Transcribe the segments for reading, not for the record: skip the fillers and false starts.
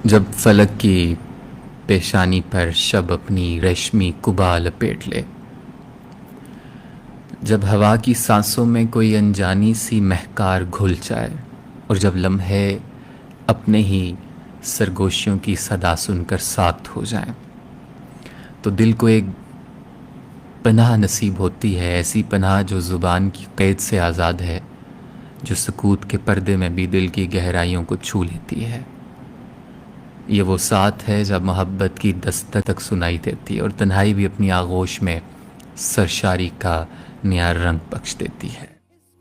جب فلک کی پیشانی پر شب اپنی ریشمی قبا لپیٹ لے، جب ہوا کی سانسوں میں کوئی انجانی سی مہکار گھل جائے، اور جب لمحے اپنے ہی سرگوشیوں کی صدا سن کر ساکت ہو جائیں، تو دل کو ایک پناہ نصیب ہوتی ہے، ایسی پناہ جو زبان کی قید سے آزاد ہے، جو سکوت کے پردے میں بھی دل کی گہرائیوں کو چھو لیتی ہے۔ یہ وہ ساتھ ہے جب محبت کی دستک تک سنائی دیتی ہے، اور تنہائی بھی اپنی آغوش میں سرشاری کا نیا رنگ بخش دیتی ہے۔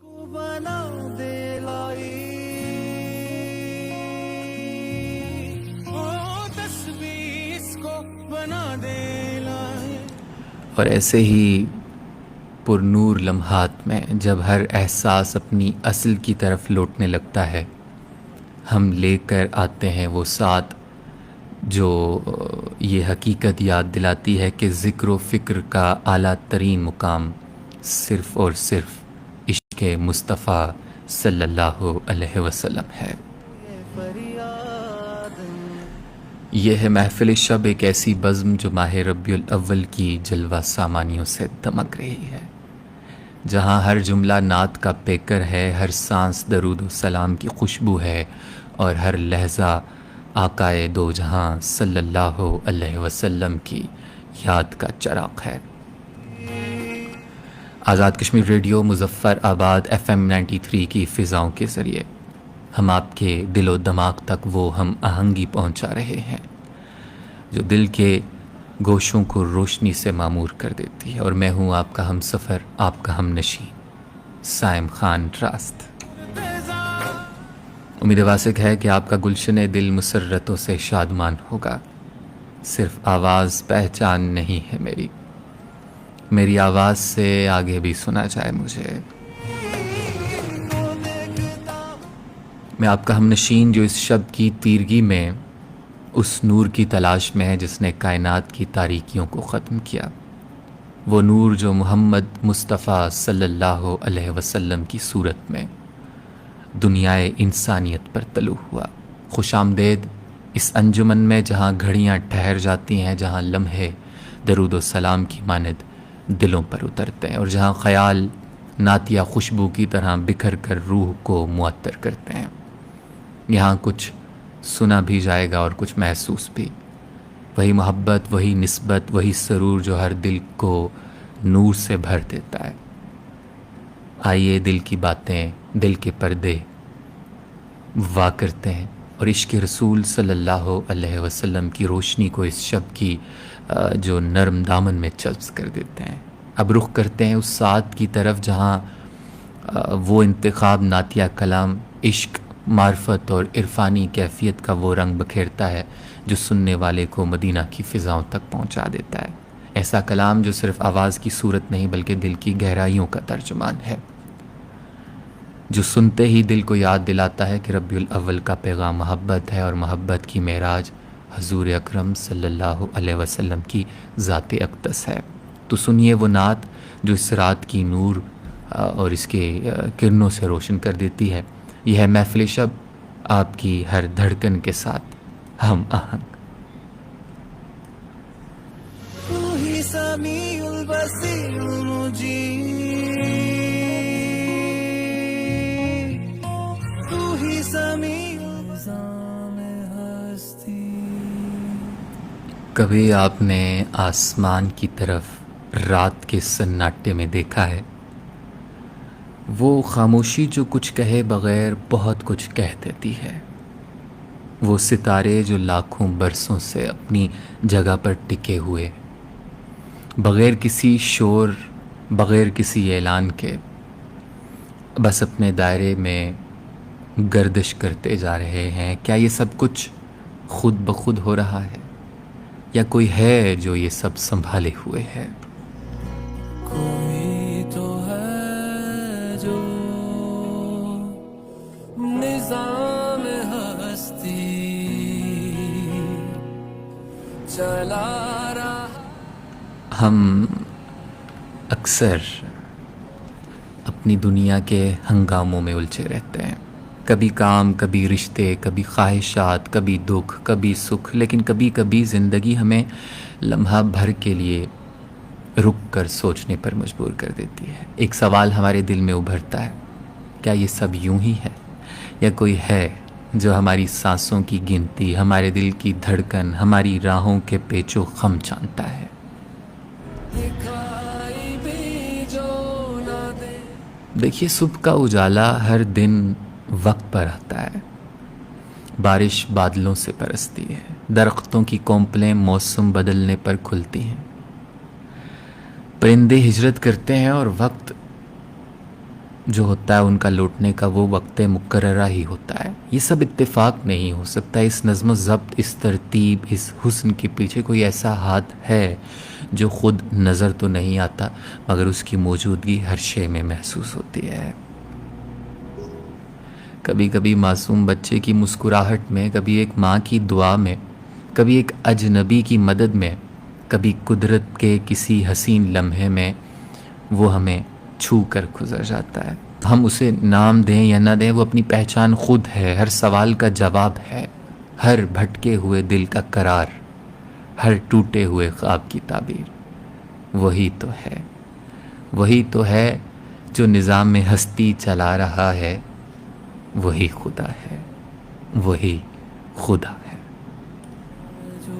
کو بنا دے لائی او تسبیح اس کو بنا دے لائی۔ اور ایسے ہی پر نور لمحات میں جب ہر احساس اپنی اصل کی طرف لوٹنے لگتا ہے، ہم لے کر آتے ہیں وہ ساتھ جو یہ حقیقت یاد دلاتی ہے کہ ذکر و فکر کا اعلیٰ ترین مقام صرف اور صرف عشق مصطفیٰ صلی اللہ علیہ وسلم ہے۔ یہ فریاد یہ ہے محفل شب، ایک ایسی بزم جو ماہ ربیع الاول کی جلوہ سامانیوں سے دمک رہی ہے، جہاں ہر جملہ نعت کا پیکر ہے، ہر سانس درود و سلام کی خوشبو ہے، اور ہر لہجہ آقائے دو جہاں صلی اللہ علیہ وسلم کی یاد کا چراغ ہے۔ آزاد کشمیر ریڈیو مظفر آباد FM 93 کی فضاؤں کے ذریعے ہم آپ کے دل و دماغ تک وہ ہم آہنگی پہنچا رہے ہیں جو دل کے گوشوں کو روشنی سے معمور کر دیتی ہے، اور میں ہوں آپ کا ہم سفر، آپ کا ہم نشین، سائم خان راست۔ امید واسق ہے کہ آپ کا گلشن دل مسرتوں سے شادمان ہوگا۔ صرف آواز پہچان نہیں ہے میری آواز سے آگے بھی سنا جائے مجھے۔ میں آپ کا ہم نشین جو اس شب کی تیرگی میں اس نور کی تلاش میں ہے جس نے کائنات کی تاریکیوں کو ختم کیا، وہ نور جو محمد مصطفیٰ صلی اللہ علیہ وسلم کی صورت میں دنیائے انسانیت پر طلوع ہوا۔ خوش آمدید اس انجمن میں جہاں گھڑیاں ٹھہر جاتی ہیں، جہاں لمحے درود و سلام کی مانند دلوں پر اترتے ہیں، اور جہاں خیال نعتیہ خوشبو کی طرح بکھر کر روح کو معطر کرتے ہیں۔ یہاں کچھ سنا بھی جائے گا اور کچھ محسوس بھی، وہی محبت، وہی نسبت، وہی سرور جو ہر دل کو نور سے بھر دیتا ہے۔ آئیے دل کی باتیں، دل کے پردے وا کرتے ہیں، اور عشق رسول صلی اللہ علیہ وسلم کی روشنی کو اس شب کی جو نرم دامن میں چلس کر دیتے ہیں۔ اب رخ کرتے ہیں اس ساتھ کی طرف جہاں وہ انتخاب نعتیہ کلام عشق، معرفت اور عرفانی کیفیت کا وہ رنگ بکھیرتا ہے جو سننے والے کو مدینہ کی فضاؤں تک پہنچا دیتا ہے۔ ایسا کلام جو صرف آواز کی صورت نہیں بلکہ دل کی گہرائیوں کا ترجمان ہے، جو سنتے ہی دل کو یاد دلاتا ہے کہ ربیع الاول کا پیغام محبت ہے، اور محبت کی معراج حضور اکرم صلی اللہ علیہ وسلم کی ذات اقدس ہے۔ تو سنیے وہ نعت جو اس رات کی نور اور اس کے کرنوں سے روشن کر دیتی ہے۔ یہ ہے محفل شب، آپ کی ہر دھڑکن کے ساتھ ہم آہنگ۔ تو ہی سمیع البصیر المجیب، تو ہی سمیع نظام ہستی۔ کبھی آپ نے آسمان کی طرف رات کے سناٹے میں دیکھا ہے؟ وہ خاموشی جو کچھ کہے بغیر بہت کچھ کہہ دیتی ہے، وہ ستارے جو لاکھوں برسوں سے اپنی جگہ پر ٹکے ہوئے، بغیر کسی شور، بغیر کسی اعلان کے، بس اپنے دائرے میں گردش کرتے جا رہے ہیں۔ کیا یہ سب کچھ خود بخود ہو رہا ہے، یا کوئی ہے جو یہ سب سنبھالے ہوئے ہے؟ کوئی تو ہے جو نظام ہستی چلا رہا۔ ہم اکثر اپنی دنیا کے ہنگاموں میں الجھے رہتے ہیں، کبھی کام، کبھی رشتے، کبھی خواہشات، کبھی دکھ، کبھی سکھ، لیکن کبھی کبھی زندگی ہمیں لمحہ بھر کے لیے رک کر سوچنے پر مجبور کر دیتی ہے۔ ایک سوال ہمارے دل میں ابھرتا ہے، کیا یہ سب یوں ہی ہے، یا کوئی ہے جو ہماری سانسوں کی گنتی، ہمارے دل کی دھڑکن، ہماری راہوں کے پیچ و خم جانتا ہے؟ دکھائی بھی جو نہ دے، دیکھیے، صبح کا اجالا ہر دن وقت پر آتا ہے، بارش بادلوں سے برستی ہے، درختوں کی کونپلیں موسم بدلنے پر کھلتی ہیں، پرندے ہجرت کرتے ہیں، اور وقت جو ہوتا ہے ان کا لوٹنے کا وہ وقت مقررہ ہی ہوتا ہے۔ یہ سب اتفاق نہیں ہو سکتا۔ اس نظم و ضبط، اس ترتیب، اس حسن کے پیچھے کوئی ایسا ہاتھ ہے جو خود نظر تو نہیں آتا، مگر اس کی موجودگی ہر شے میں محسوس ہوتی ہے۔ کبھی کبھی معصوم بچے کی مسکراہٹ میں، کبھی ایک ماں کی دعا میں، کبھی ایک اجنبی کی مدد میں، کبھی قدرت کے کسی حسین لمحے میں وہ ہمیں چھو کر گزر جاتا ہے۔ ہم اسے نام دیں یا نہ دیں، وہ اپنی پہچان خود ہے، ہر سوال کا جواب ہے، ہر بھٹکے ہوئے دل کا قرار، ہر ٹوٹے ہوئے خواب کی تعبیر۔ وہی تو ہے، وہی تو ہے جو نظام میں ہستی چلا رہا ہے، وہی خدا ہے، وہی خدا ہے۔ جو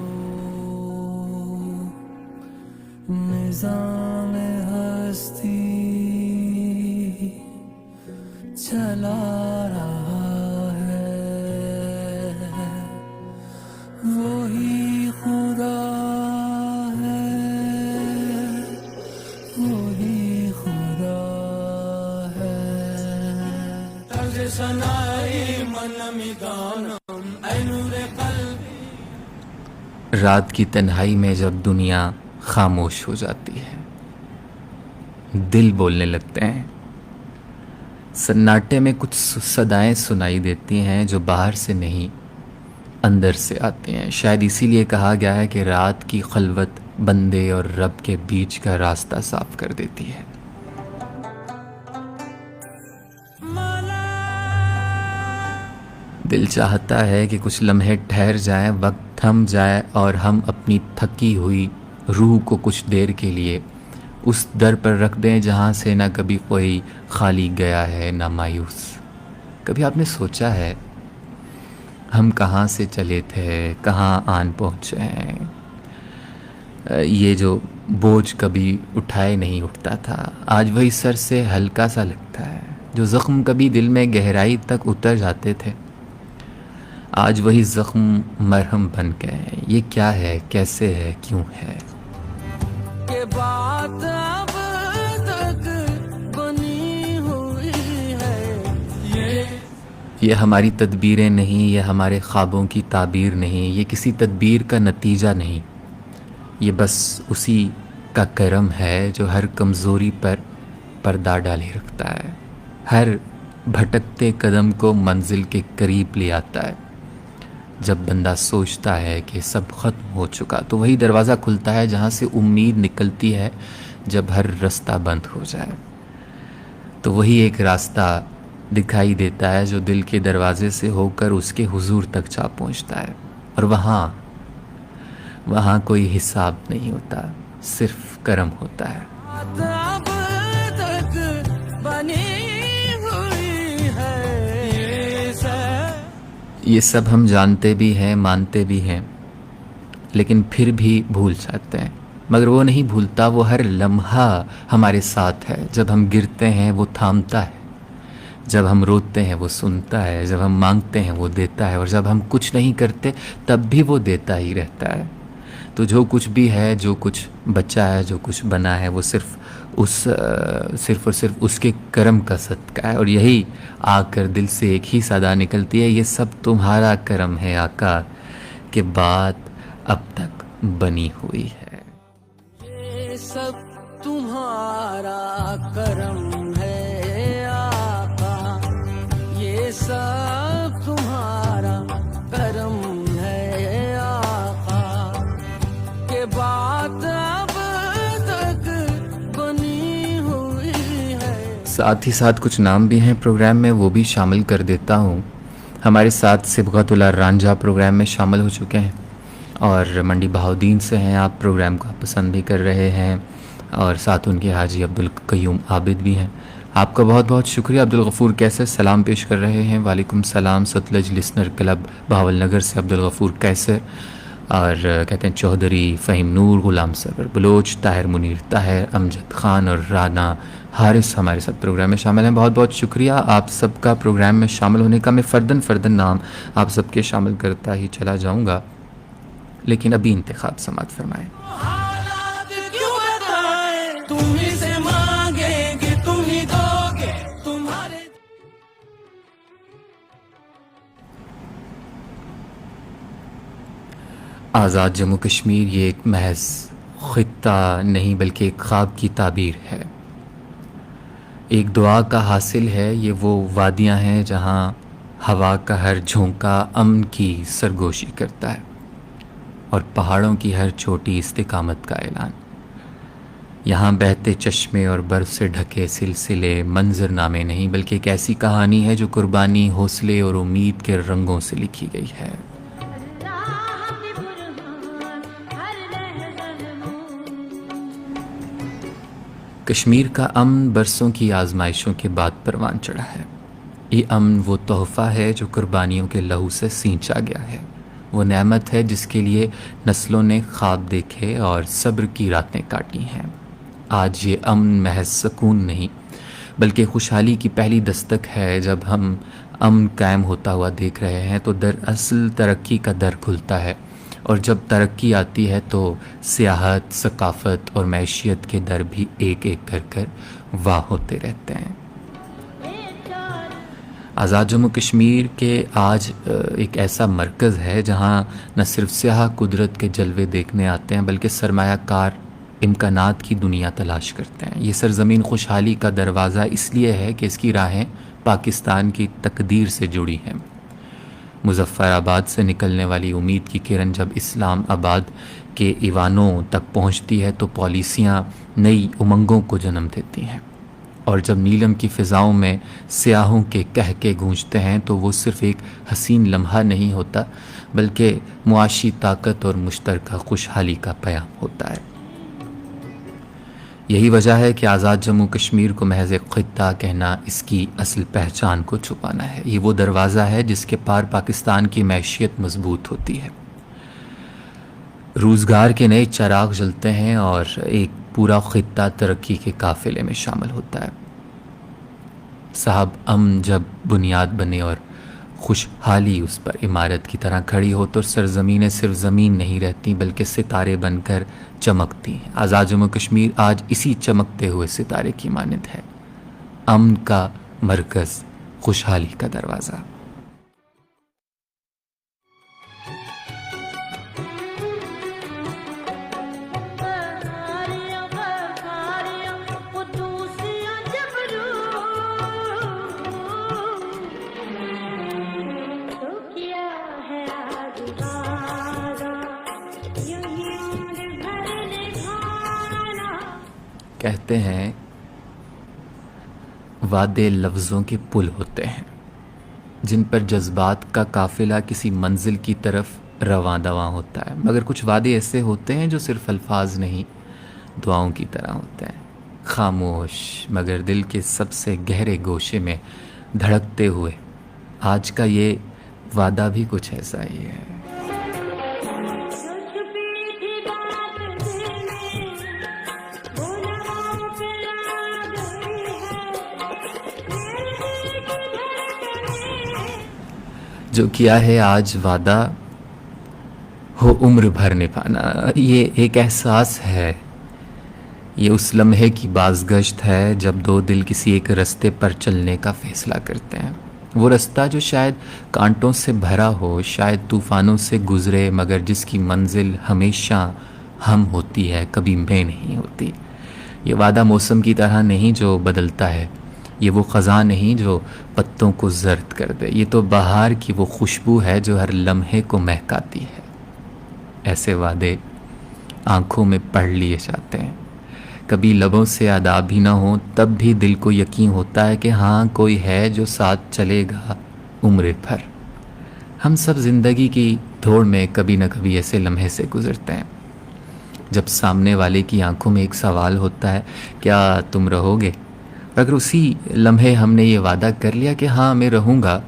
نظام ہستی چلا رہا ہے، وہی خدا ہے، وہی خدا ہے۔ طرز سنائی من میدانم اے نور قلبی۔ رات کی تنہائی میں جب دنیا خاموش ہو جاتی ہے، دل بولنے لگتے ہیں، سناٹے میں کچھ صدائیں سنائی دیتی ہیں جو باہر سے نہیں اندر سے آتی ہیں۔ شاید اسی لیے کہا گیا ہے کہ رات کی خلوت بندے اور رب کے بیچ کا راستہ صاف کر دیتی ہے۔ دل چاہتا ہے کہ کچھ لمحے ٹھہر جائیں، وقت تھم جائے، اور ہم اپنی تھکی ہوئی روح کو کچھ دیر کے لیے اس در پر رکھ دیں جہاں سے نہ کبھی کوئی خالی گیا ہے نہ مایوس۔ کبھی آپ نے سوچا ہے ہم کہاں سے چلے تھے، کہاں آن پہنچے ہیں؟ یہ جو بوجھ کبھی اٹھائے نہیں اٹھتا تھا، آج وہی سر سے ہلکا سا لگتا ہے۔ جو زخم کبھی دل میں گہرائی تک اتر جاتے تھے، آج وہی زخم مرہم بن گئے ہیں۔ یہ کیا ہے، کیسے ہے، کیوں ہے؟ کہ بات اب تک بنی ہوئی ہے، یہ ہماری تدبیریں نہیں، یہ ہمارے خوابوں کی تعبیر نہیں، یہ کسی تدبیر کا نتیجہ نہیں، یہ بس اسی کا کرم ہے جو ہر کمزوری پر پردہ ڈالے رکھتا ہے، ہر بھٹکتے قدم کو منزل کے قریب لے آتا ہے۔ جب بندہ سوچتا ہے کہ سب ختم ہو چکا، تو وہی دروازہ کھلتا ہے جہاں سے امید نکلتی ہے جب ہر رستہ بند ہو جائے۔ تو وہی ایک راستہ دکھائی دیتا ہے جو دل کے دروازے سے ہو کر اس کے حضور تک جا پہنچتا ہے، اور وہاں کوئی حساب نہیں ہوتا، صرف کرم ہوتا ہے۔ بات اب تک بنی ہوئی ہے، یہ سب ہم جانتے بھی ہیں، مانتے بھی ہیں، لیکن پھر بھی بھول جاتے ہیں۔ مگر وہ نہیں بھولتا، وہ ہر لمحہ ہمارے ساتھ ہے۔ جب ہم گرتے ہیں وہ تھامتا ہے، جب ہم روتے ہیں وہ سنتا ہے، جب ہم مانگتے ہیں وہ دیتا ہے، اور جب ہم کچھ نہیں کرتے تب بھی وہ دیتا ہی رہتا ہے۔ تو جو کچھ بھی ہے، جو کچھ بچا ہے، جو کچھ بنا ہے، وہ صرف اور صرف اس کے کرم کا صدقہ ہے۔ اور یہی آ کر دل سے ایک ہی صدا نکلتی ہے، یہ سب تمہارا کرم ہے آقا، کہ بات اب تک بنی ہوئی ہے۔ یہ سب تمہارا کرم ہے آقا، یہ سب تمہارا کرم ہے آقا، کہ بات اب تک بنی ہوئی ہے۔ ساتھ ہی ساتھ کچھ نام بھی ہیں پروگرام میں، وہ بھی شامل کر دیتا ہوں۔ ہمارے ساتھ صبغت اللہ رانجھا پروگرام میں شامل ہو چکے ہیں، اور منڈی بہاؤدین سے ہیں آپ، پروگرام کو آپ پسند بھی کر رہے ہیں، اور ساتھ ان کے حاجی عبدالقیوم عابد بھی ہیں۔ آپ کا بہت بہت شکریہ۔ عبدالغفور کیسر سلام پیش کر رہے ہیں، وعلیکم السلام۔ ستلج لسنر کلب بہاول نگر سے عبدالغفور کیسر، اور کہتے ہیں چودھری فہیم نور، غلام سرور بلوچ، طاہر منیر طاہر، امجد خان اور رانا حارث ہمارے ساتھ پروگرام میں شامل ہیں۔ بہت بہت شکریہ آپ سب کا پروگرام میں شامل ہونے کا۔ میں فردن نام آپ سب کے شامل کرتا ہی چلا جاؤں گا، لیکن ابھی انتخاب سماعت فرمائیں۔ حالات کیوں بتائیں، تم ہی سے مانگیں گے، تم ہی دو گے، تمہارے آزاد جموں کشمیر یہ ایک محض خطہ نہیں بلکہ ایک خواب کی تعبیر ہے، ایک دعا کا حاصل ہے۔ یہ وہ وادیاں ہیں جہاں ہوا کا ہر جھونکا امن کی سرگوشی کرتا ہے، اور پہاڑوں کی ہر چوٹی استقامت کا اعلان۔ یہاں بہتے چشمے اور برف سے ڈھکے سلسلے منظر نامے نہیں بلکہ ایک ایسی کہانی ہے جو قربانی، حوصلے اور امید کے رنگوں سے لکھی گئی ہے۔ کشمیر کا امن برسوں کی آزمائشوں کے بعد پروان چڑھا ہے۔ یہ امن وہ تحفہ ہے جو قربانیوں کے لہو سے سینچا گیا ہے، وہ نعمت ہے جس کے لیے نسلوں نے خواب دیکھے اور صبر کی راتیں کاٹی ہیں۔ آج یہ امن محض سکون نہیں بلکہ خوشحالی کی پہلی دستک ہے۔ جب ہم امن قائم ہوتا ہوا دیکھ رہے ہیں تو دراصل ترقی کا در کھلتا ہے، اور جب ترقی آتی ہے تو سیاحت، ثقافت اور معیشیت کے در بھی ایک ایک کر واہ ہوتے رہتے ہیں۔ آزاد جموں کشمیر کے آج ایک ایسا مرکز ہے جہاں نہ صرف سیاح قدرت کے جلوے دیکھنے آتے ہیں بلکہ سرمایہ کار امکانات کی دنیا تلاش کرتے ہیں۔ یہ سرزمین خوشحالی کا دروازہ اس لیے ہے کہ اس کی راہیں پاکستان کی تقدیر سے جڑی ہیں۔ مظفر آباد سے نکلنے والی امید کی کرن جب اسلام آباد کے ایوانوں تک پہنچتی ہے تو پالیسیاں نئی امنگوں کو جنم دیتی ہیں، اور جب نیلم کی فضاؤں میں سیاحوں کے کہکے گونجتے ہیں تو وہ صرف ایک حسین لمحہ نہیں ہوتا بلکہ معاشی طاقت اور مشترکہ خوشحالی کا پیام ہوتا ہے۔ یہی وجہ ہے کہ آزاد جموں کشمیر کو محض ایک خطہ کہنا اس کی اصل پہچان کو چھپانا ہے۔ یہ وہ دروازہ ہے جس کے پار پاکستان کی معیشیت مضبوط ہوتی ہے، روزگار کے نئے چراغ جلتے ہیں، اور ایک پورا خطہ ترقی کے قافلے میں شامل ہوتا ہے۔ صاحب امن جب بنیاد بنے اور خوشحالی اس پر عمارت کی طرح کھڑی ہو تو سرزمینیں صرف زمین نہیں رہتی بلکہ ستارے بن کر چمکتی ہیں۔ آزاد جموں کشمیر آج اسی چمکتے ہوئے ستارے کی مانند ہے، امن کا مرکز، خوشحالی کا دروازہ۔ کہتے ہیں وعدے لفظوں کے پل ہوتے ہیں جن پر جذبات کا قافلہ کسی منزل کی طرف رواں دواں ہوتا ہے، مگر کچھ وعدے ایسے ہوتے ہیں جو صرف الفاظ نہیں دعاؤں کی طرح ہوتے ہیں، خاموش مگر دل کے سب سے گہرے گوشے میں دھڑکتے ہوئے۔ آج کا یہ وعدہ بھی کچھ ایسا ہی ہے۔ جو کیا ہے آج وعدہ ہو عمر بھر نبھانا، یہ ایک احساس ہے، یہ اس لمحے کی بازگشت ہے جب دو دل کسی ایک رستے پر چلنے کا فیصلہ کرتے ہیں۔ وہ رستہ جو شاید کانٹوں سے بھرا ہو، شاید طوفانوں سے گزرے، مگر جس کی منزل ہمیشہ ہم ہوتی ہے، کبھی میں نہیں ہوتی۔ یہ وعدہ موسم کی طرح نہیں جو بدلتا ہے، یہ وہ خزاں نہیں جو پتوں کو زرد کر دے، یہ تو بہار کی وہ خوشبو ہے جو ہر لمحے کو مہکاتی ہے۔ ایسے وعدے آنکھوں میں پڑھ لیے جاتے ہیں، کبھی لبوں سے ادا بھی نہ ہوں تب بھی دل کو یقین ہوتا ہے کہ ہاں کوئی ہے جو ساتھ چلے گا عمر بھر۔ ہم سب زندگی کی دوڑ میں کبھی نہ کبھی ایسے لمحے سے گزرتے ہیں جب سامنے والے کی آنکھوں میں ایک سوال ہوتا ہے، کیا تم رہو گے؟ اگر اسی لمحے ہم نے یہ وعدہ کر لیا کہ ہاں میں رہوں گا،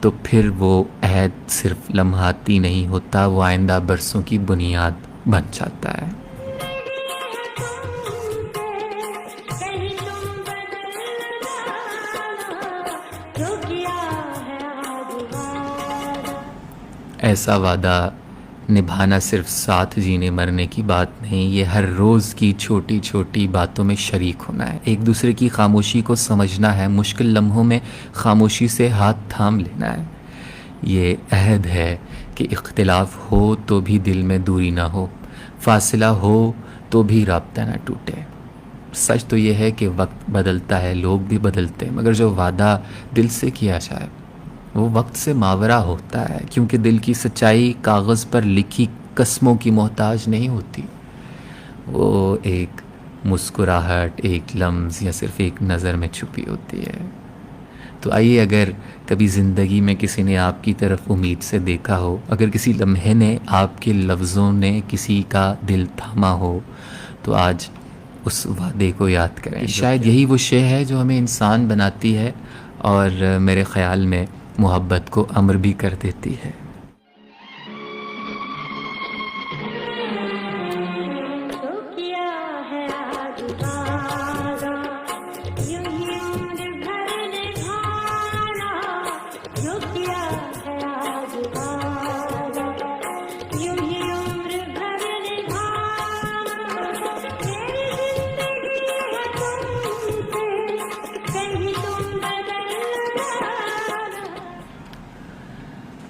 تو پھر وہ عہد صرف لمحاتی نہیں ہوتا، وہ آئندہ برسوں کی بنیاد بن جاتا ہے۔ ایسا وعدہ نبھانا صرف ساتھ جینے مرنے کی بات نہیں، یہ ہر روز کی چھوٹی چھوٹی باتوں میں شریک ہونا ہے، ایک دوسرے کی خاموشی کو سمجھنا ہے، مشکل لمحوں میں خاموشی سے ہاتھ تھام لینا ہے۔ یہ عہد ہے کہ اختلاف ہو تو بھی دل میں دوری نہ ہو، فاصلہ ہو تو بھی رابطہ نہ ٹوٹے۔ سچ تو یہ ہے کہ وقت بدلتا ہے، لوگ بھی بدلتے ہیں، مگر جو وعدہ دل سے کیا جائے وہ وقت سے ماورا ہوتا ہے، کیونکہ دل کی سچائی کاغذ پر لکھی قسموں کی محتاج نہیں ہوتی، وہ ایک مسکراہٹ، ایک لمس یا صرف ایک نظر میں چھپی ہوتی ہے۔ تو آئیے، اگر کبھی زندگی میں کسی نے آپ کی طرف امید سے دیکھا ہو، اگر کسی لمحے نے آپ کے لفظوں نے کسی کا دل تھاما ہو، تو آج اس وعدے کو یاد کریں۔ شاید یہی وہ شے ہے جو ہمیں انسان بناتی ہے اور میرے خیال میں محبت کو امر بھی کر دیتی ہے۔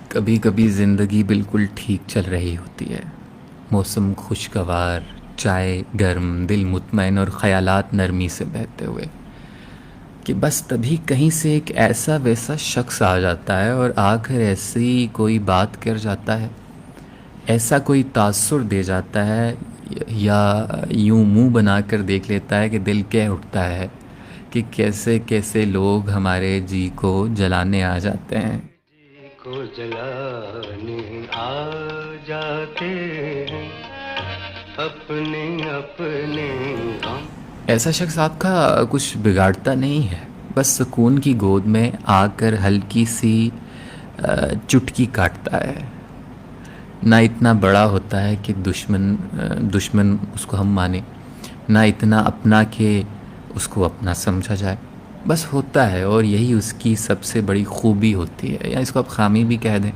کبھی کبھی زندگی بالکل ٹھیک چل رہی ہوتی ہے، موسم خوشگوار، چائے گرم، دل مطمئن اور خیالات نرمی سے بہتے ہوئے، کہ بس تبھی کہیں سے ایک ایسا ویسا شخص آ جاتا ہے اور آ کر ایسی کوئی بات کر جاتا ہے، ایسا کوئی تاثر دے جاتا ہے، یا یوں منہ بنا کر دیکھ لیتا ہے کہ دل کہہ اٹھتا ہے کہ کیسے کیسے لوگ ہمارے جی کو جلانے آ جاتے ہیں۔ کو جلانے آ جاتے ہیں اپنے اپنے غم۔ ایسا شخص آپ کا کچھ بگاڑتا نہیں ہے، بس سکون کی گود میں آ کر ہلکی سی چٹکی کاٹتا ہے۔ نہ اتنا بڑا ہوتا ہے کہ دشمن اس کو ہم مانیں، نہ اتنا اپنا کہ اس کو اپنا سمجھا جائے، بس ہوتا ہے، اور یہی اس کی سب سے بڑی خوبی ہوتی ہے، یا اس کو آپ خامی بھی کہہ دیں۔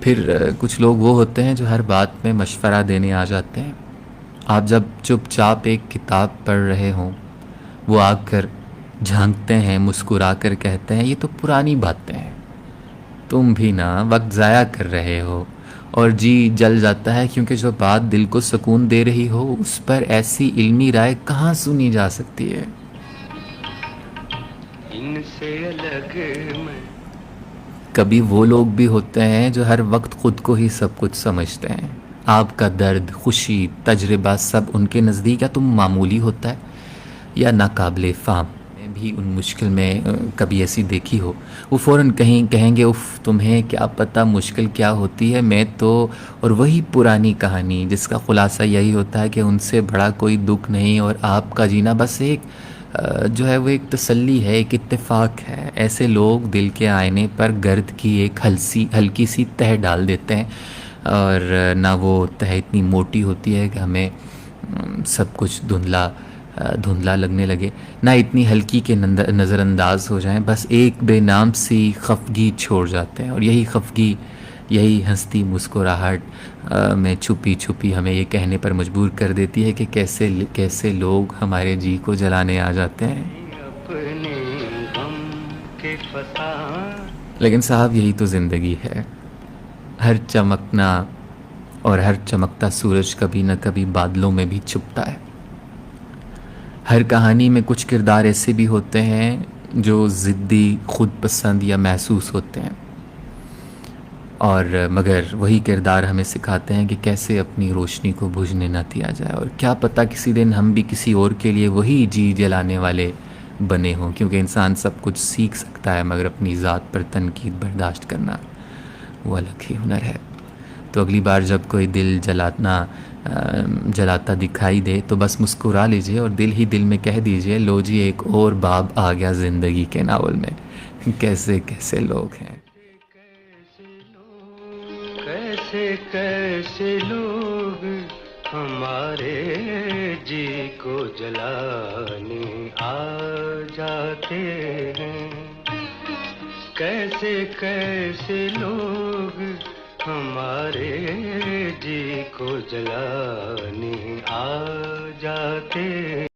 پھر کچھ لوگ وہ ہوتے ہیں جو ہر بات میں مشورہ دینے آ جاتے ہیں، آپ جب چپ چاپ ایک کتاب پڑھ رہے ہوں، وہ آ کر جھانکتے ہیں، مسکرا کر کہتے ہیں یہ تو پرانی باتیں ہیں، تم بھی نا وقت ضائع کر رہے ہو، اور جی جل جاتا ہے، کیونکہ جو بات دل کو سکون دے رہی ہو اس پر ایسی علمی رائے کہاں سنی جا سکتی ہے۔ ان سے الگ میں کبھی وہ لوگ بھی ہوتے ہیں جو ہر وقت خود کو ہی سب کچھ سمجھتے ہیں، آپ کا درد، خوشی، تجربہ سب ان کے نزدیک یا تو معمولی ہوتا ہے یا ناقابل فہم۔ میں بھی ان مشکل میں کبھی ایسی دیکھی ہو، وہ فوراً کہیں گے اف تمہیں کیا پتہ مشکل کیا ہوتی ہے، میں تو، اور وہی پرانی کہانی جس کا خلاصہ یہی ہوتا ہے کہ ان سے بڑا کوئی دکھ نہیں، اور آپ کا جینا بس ایک جو ہے وہ ایک تسلی ہے، ایک اتفاق ہے۔ ایسے لوگ دل کے آئینے پر گرد کی ایک ہلکی سی تہ ڈال دیتے ہیں، اور نہ وہ تہ اتنی موٹی ہوتی ہے کہ ہمیں سب کچھ دھندلا لگنے لگے، نہ اتنی ہلکی کہ نظر انداز ہو جائیں، بس ایک بے نام سی خفگی چھوڑ جاتے ہیں، اور یہی خفگی، یہی ہنستی مسکراہٹ میں چھپی ہمیں یہ کہنے پر مجبور کر دیتی ہے کہ کیسے لوگ ہمارے جی کو جلانے آ جاتے ہیں۔ اپنے غم کے فسان۔ لیکن صاحب یہی تو زندگی ہے، ہر چمکنا اور ہر چمکتا سورج کبھی نہ کبھی بادلوں میں بھی چھپتا ہے۔ ہر کہانی میں کچھ کردار ایسے بھی ہوتے ہیں جو ضدی، خود پسند یا محسوس ہوتے ہیں، اور مگر وہی کردار ہمیں سکھاتے ہیں کہ کیسے اپنی روشنی کو بجھنے نہ دیا جائے، اور کیا پتہ کسی دن ہم بھی کسی اور کے لیے وہی جی جلانے والے بنے ہوں، کیونکہ انسان سب کچھ سیکھ سکتا ہے مگر اپنی ذات پر تنقید برداشت کرنا وہ الگ ہی ہنر ہے۔ تو اگلی بار جب کوئی دل جلاتا دکھائی دے تو بس مسکرا لیجئے اور دل ہی دل میں کہہ دیجئے، لو جی ایک اور باب آ گیا زندگی کے ناول میں، کیسے کیسے لوگ ہیں۔ کیسے کیسے لوگ ہمارے جی کو جلانے آ جاتے ہیں، کیسے کیسے لوگ ہمارے جی کو جلانے آ جاتے ہیں۔